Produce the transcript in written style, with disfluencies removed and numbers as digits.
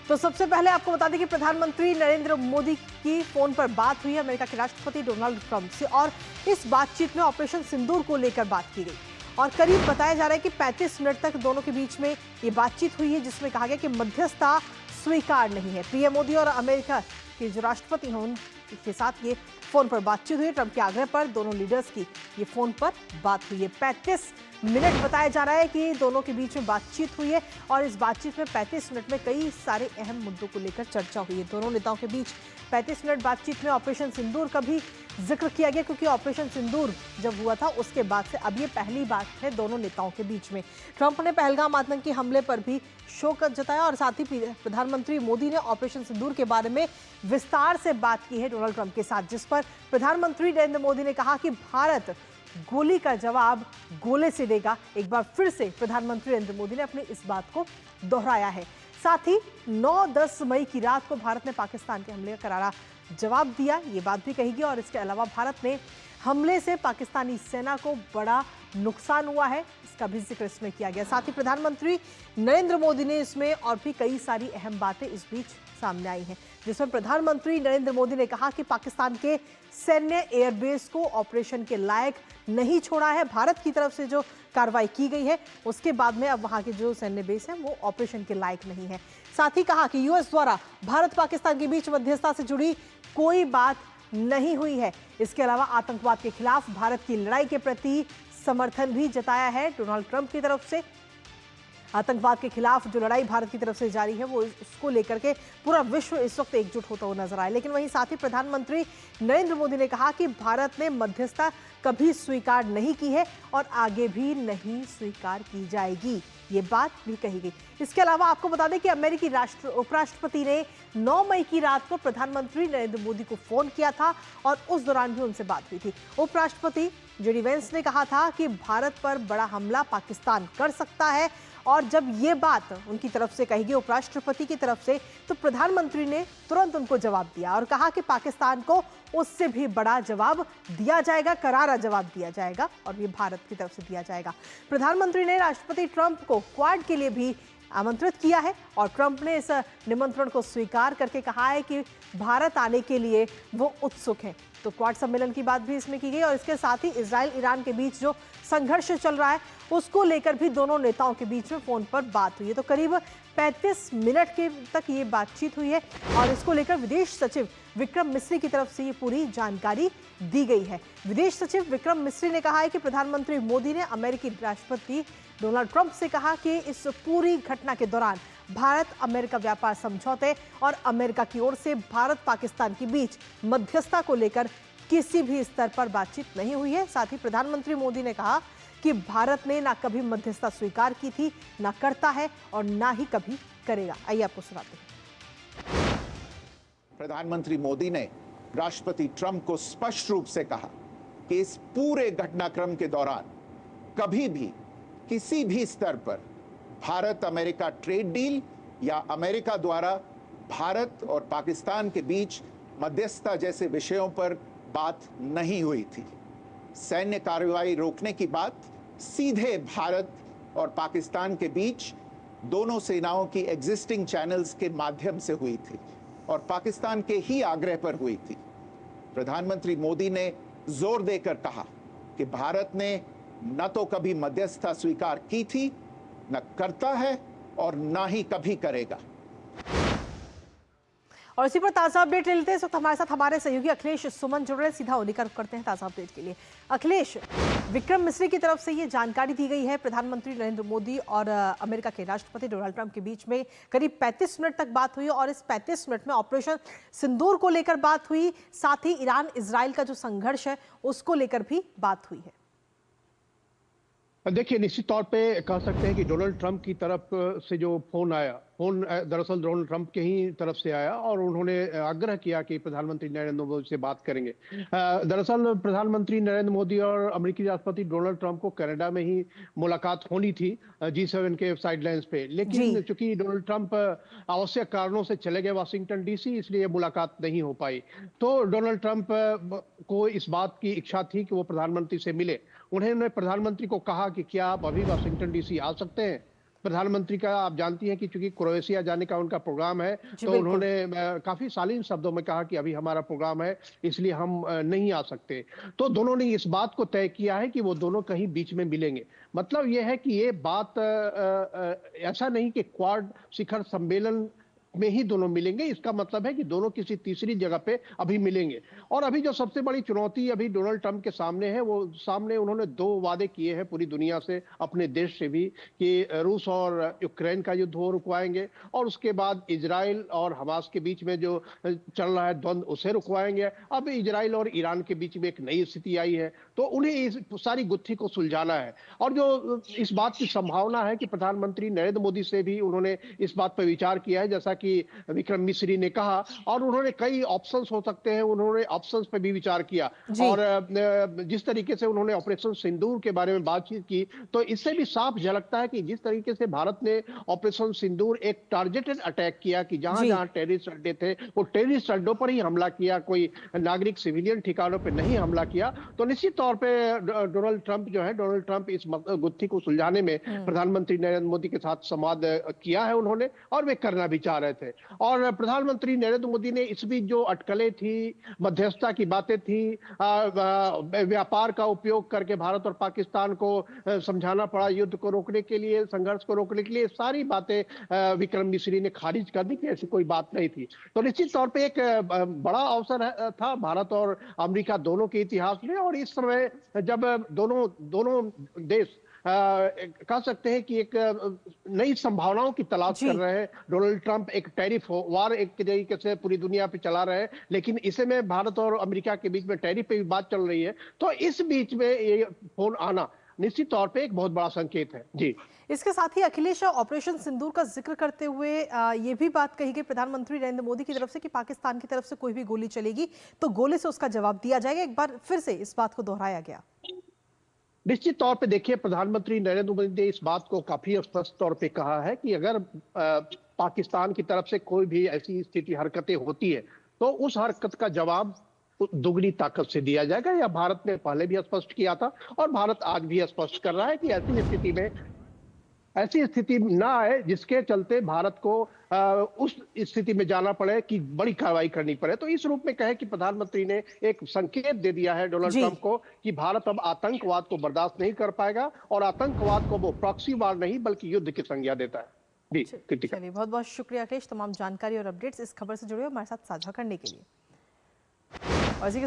तो सबसे पहले आपको बता दें कि प्रधानमंत्री नरेंद्र मोदी की फोन पर बात हुई है अमेरिका के राष्ट्रपति डोनाल्ड ट्रंप से, और इस बातचीत में ऑपरेशन सिंदूर को लेकर बात की गई। और करीब बताया जा रहा है कि 35 मिनट तक दोनों के बीच में ये बातचीत हुई है, जिसमें कहा गया कि मध्यस्थता स्वीकार नहीं है। पीएम मोदी और अमेरिका के जो राष्ट्रपति हैं उनके साथ ये फोन पर बातचीत हुई। ट्रंप के आग्रह पर दोनों लीडर्स की ये फोन पर बात हुई है। 35 मिनट बताया जा रहा है कि दोनों के बीच में बातचीत हुई है, और इस बातचीत में 35 मिनट में कई सारे अहम मुद्दों को लेकर चर्चा हुई है। दोनों नेताओं के बीच 35 मिनट बातचीत में ऑपरेशन सिंदूर का भी जिक्र किया गया, क्योंकि ऑपरेशन सिंदूर जब हुआ था उसके बाद से अब ये पहली बात है दोनों नेताओं के बीच में। ट्रंप ने पहलगाम आतंकी हमले पर भी शोक जताया, और साथ ही प्रधानमंत्री मोदी ने ऑपरेशन सिंदूर के बारे में विस्तार से बात की है डोनाल्ड ट्रंप के साथ, जिस पर प्रधानमंत्री नरेंद्र मोदी ने कहा कि भारत गोली का जवाब गोले से देगा। एक बार फिर से प्रधानमंत्री नरेंद्र मोदी ने अपनी इस बात को दोहराया है। साथ ही 9-10 मई की रात को भारत ने पाकिस्तान के हमले का करारा जवाब दिया, ये बात भी कही गई। और इसके अलावा भारत ने हमले से पाकिस्तानी सेना को बड़ा नुकसान हुआ है, इसका भी जिक्र इसमें किया गया। साथ ही प्रधानमंत्री नरेंद्र मोदी ने इसमें और भी कई सारी अहम बातें इस बीच सामने आई हैं, जिसमें प्रधानमंत्री नरेंद्र मोदी ने कहा कि पाकिस्तान के सैन्य एयरबेस को ऑपरेशन के लायक नहीं छोड़ा है। भारत की तरफ से जो कार्रवाई की गई है उसके बाद में अब वहां के जो सैन्य बेस है वो ऑपरेशन के लायक नहीं है। साथ ही कहा कि यूएस द्वारा भारत पाकिस्तान के बीच मध्यस्थता से जुड़ी कोई बात नहीं हुई है। इसके अलावा आतंकवाद के खिलाफ भारत की लड़ाई के प्रति समर्थन भी जताया है डोनाल्ड ट्रंप की तरफ से। आतंकवाद के खिलाफ जो लड़ाई भारत की तरफ से जारी है वो उसको लेकर के पूरा विश्व इस वक्त एकजुट होता हुआ नजर आया। लेकिन वहीं साथ ही प्रधानमंत्री नरेंद्र मोदी ने कहा कि भारत ने मध्यस्थता कभी स्वीकार नहीं की है और आगे भी नहीं स्वीकार की जाएगी, ये बात भी कही गई। इसके अलावा आपको बता दें कि अमेरिकी उपराष्ट्रपति ने 9 मई की रात को प्रधानमंत्री नरेंद्र मोदी को फोन किया था, और उस दौरान भी उनसे बात हुई थी। उपराष्ट्रपति जेडी वेंस ने कहा था कि भारत पर बड़ा हमला पाकिस्तान कर सकता है, और जब ये बात उनकी तरफ से कही गई उपराष्ट्रपति की तरफ से, तो प्रधानमंत्री ने तुरंत उनको जवाब दिया और कहा कि पाकिस्तान को उससे भी बड़ा जवाब दिया जाएगा, करारा जवाब दिया जाएगा, और ये भारत की तरफ से दिया जाएगा। प्रधानमंत्री ने राष्ट्रपति ट्रंप को क्वाड के लिए भी आमंत्रित किया है, और ट्रंप ने इस निमंत्रण को स्वीकार करके कहा है कि भारत आने के लिए वो उत्सुक हैं। तो क्वाड सम्मेलन की बात भी इसमें की गई, और इसके साथ ही इजराइल ईरान के बीच जो संघर्ष चल रहा है उसको लेकर भी दोनों नेताओं के बीच में फोन पर बात हुई है। तो करीब 35 मिनट के तक ये बातचीत हुई है, और इसको लेकर विदेश सचिव विक्रम मिस्री की तरफ से ये पूरी जानकारी दी गई है। विदेश सचिव विक्रम मिस्री ने कहा है कि प्रधानमंत्री मोदी ने अमेरिकी राष्ट्रपति डोनाल्ड ट्रंप से कहा कि इस पूरी घटना के दौरान भारत अमेरिका व्यापार समझौते और अमेरिका की ओर से भारत पाकिस्तान के बीच मध्यस्थता को लेकर किसी भी स्तर पर बातचीत नहीं हुई है। साथ ही प्रधानमंत्री मोदी ने कहा कि भारत ने ना कभी मध्यस्थता स्वीकार की थी, ना करता है, और ना ही कभी करेगा। आइए आपको सुनाते हैं। प्रधानमंत्री मोदी ने राष्ट्रपति ट्रंप को स्पष्ट रूप से कहा कि इस पूरे घटनाक्रम के दौरान कभी भी किसी भी स्तर पर भारत अमेरिका ट्रेड डील या अमेरिका द्वारा भारत और पाकिस्तान के बीच मध्यस्थता जैसे विषयों पर बात नहीं हुई थी। सैन्य कार्रवाई रोकने की बात सीधे भारत और पाकिस्तान के बीच दोनों सेनाओं की एग्जिस्टिंग चैनल्स के माध्यम से हुई थी, और पाकिस्तान के ही आग्रह पर हुई थी। प्रधानमंत्री मोदी ने जोर देकर कहा कि भारत ने न तो कभी मध्यस्थता स्वीकार की थी, न करता है, और न ही कभी करेगा। और इसी पर ताजा अपडेट ले लेते हैं। इस वक्त हमारे साथ हमारे सहयोगी अखिलेश सुमन जुड़ रहे हैं, सीधा उन्हीं का रुख करते हैं ताजा अपडेट के लिए। अखिलेश, विक्रम मिस्री की तरफ से ये जानकारी दी गई है प्रधानमंत्री नरेंद्र मोदी और अमेरिका के राष्ट्रपति डोनाल्ड ट्रंप के बीच में करीब 35 मिनट तक बात हुई, और इस 35 मिनट में ऑपरेशन सिंदूर को लेकर बात हुई, साथ ही ईरान इजराइल का जो संघर्ष है उसको लेकर भी बात हुई है। देखिए, निश्चित तौर पे कह सकते हैं कि डोनाल्ड ट्रंप की तरफ से जो फोन दरअसल डोनाल्ड ट्रंप के ही तरफ से आया, और उन्होंने आग्रह किया कि प्रधानमंत्री नरेंद्र मोदी से बात करेंगे। दरअसल प्रधानमंत्री नरेंद्र मोदी और अमेरिकी राष्ट्रपति डोनाल्ड ट्रंप को कनाडा में ही मुलाकात होनी थी G7 के साइडलाइंस पे, लेकिन चूंकि डोनाल्ड ट्रंप आवश्यक कारणों से चले गए वाशिंगटन DC, इसलिए मुलाकात नहीं हो पाई। तो डोनाल्ड ट्रंप को इस बात की इच्छा थी कि वो प्रधानमंत्री से मिले। उन्होंने प्रधानमंत्री को कहा कि क्या आप अभी वाशिंगटन DC आ सकते हैं, प्रधानमंत्री का आप जानती हैं कि चूंकि क्रोएशिया जाने का उनका प्रोग्राम है, तो बिल्कुल। उन्होंने काफी शालीन शब्दों में कहा कि अभी हमारा प्रोग्राम है, इसलिए हम नहीं आ सकते। तो दोनों ने इस बात को तय किया है कि वो दोनों कहीं बीच में मिलेंगे। मतलब ये है कि ये बात ऐसा नहीं कि क्वाड शिखर सम्मेलन में ही दोनों मिलेंगे, इसका मतलब है कि दोनों किसी तीसरी जगह पे अभी मिलेंगे। और अभी जो सबसे बड़ी चुनौती अभी डोनाल्ड ट्रंप के सामने है, वो सामने उन्होंने 2 वादे किए हैं पूरी दुनिया से, अपने देश से भी, कि रूस और यूक्रेन का युद्ध वो रुकवाएंगे, और उसके बाद इजराइल और हमास के बीच में जो चल रहा है द्वंद्व, उसे रुकवाएंगे। अब इजराइल और ईरान के बीच में एक नई स्थिति आई है, तो उन्हें इस सारी गुत्थी को सुलझाना है। और जो इस बात की संभावना है कि प्रधानमंत्री नरेंद्र मोदी से भी उन्होंने इस बात पर विचार किया है, जैसा कि विक्रम मिश्री ने कहा, और उन्होंने कई ऑप्शंस हो सकते हैं, उन्होंने ऑप्शंस पे भी विचार किया। और जिस तरीके से उन्होंने ऑपरेशन सिंदूर के बारे में बातचीत की, तो इससे भी साफ झलकता है कि जिस तरीके से भारत ने ऑपरेशन सिंदूर एक टारगेटेड अटैक किया, कि जहां जहां टेररिस्ट अड्डे थे वो टेररिस्ट अड्डों पर ही हमला किया, कोई नागरिक सिविलियन ठिकानों पर नहीं हमला किया। तो निश्चित तौर पर डोनाल्ड ट्रंप इस गुत्थी को सुलझाने में प्रधानमंत्री नरेंद्र मोदी के साथ संवाद किया है उन्होंने, और वे करना भी चाह रहे थे। और प्रधानमंत्री नरेंद्र मोदी ने इस बीच जो अटकलें थी, मध्यस्थता की बातें थी, व्यापार का उपयोग करके भारत और पाकिस्तान को समझाना पड़ा युद्ध को रोकने के लिए, संघर्ष को रोकने के लिए, सारी बातें विक्रम मिश्री ने खारिज कर दी कि ऐसी कोई बात नहीं थी। तो निश्चित तौर पे एक बड़ा अवसर था भारत और अमेरिका दोनों के इतिहास में। और इस समय जब दोनों देश कह सकते हैं कि एक नई संभावनाओं की तलाश कर रहे हैं। डोनाल्ड ट्रंप एक टैरिफ वार एक तरीके से पूरी दुनिया पे चला रहे हैं, लेकिन इसे में भारत और अमेरिका के बीच में टैरिफ पे भी बात चल रही है। तो इस बीच में ये फोन आना निश्चित तौर पे एक बहुत बड़ा संकेत है। जी, इसके साथ ही अखिलेश, ऑपरेशन सिंदूर का जिक्र करते हुए ये भी बात कही गई प्रधानमंत्री नरेंद्र मोदी की तरफ से कि पाकिस्तान की तरफ से कोई भी गोली चलेगी तो गोले से उसका जवाब दिया जाएगा। एक बार फिर से इस बात को दोहराया गया। निश्चित तौर पे देखिए, प्रधानमंत्री नरेंद्र मोदी ने इस बात को काफी स्पष्ट तौर पे कहा है कि अगर पाकिस्तान की तरफ से कोई भी ऐसी स्थिति हरकतें होती है, तो उस हरकत का जवाब दुगनी ताकत से दिया जाएगा। या भारत ने पहले भी स्पष्ट किया था और भारत आज भी स्पष्ट कर रहा है कि ऐसी स्थिति ना आए जिसके चलते भारत को उस स्थिति में जाना पड़े कि बड़ी कार्रवाई करनी पड़े। तो इस रूप में कहे कि प्रधानमंत्री ने एक संकेत दे दिया है डोनाल्ड ट्रंप को कि भारत अब आतंकवाद को बर्दाश्त नहीं कर पाएगा, और आतंकवाद को वो प्रॉक्सी वार नहीं बल्कि युद्ध की संज्ञा देता है। चलिए, बहुत बहुत शुक्रिया अखिलेश, तमाम जानकारी और अपडेट्स इस खबर से जुड़े हमारे साथ साझा करने के लिए। और इसी के साथ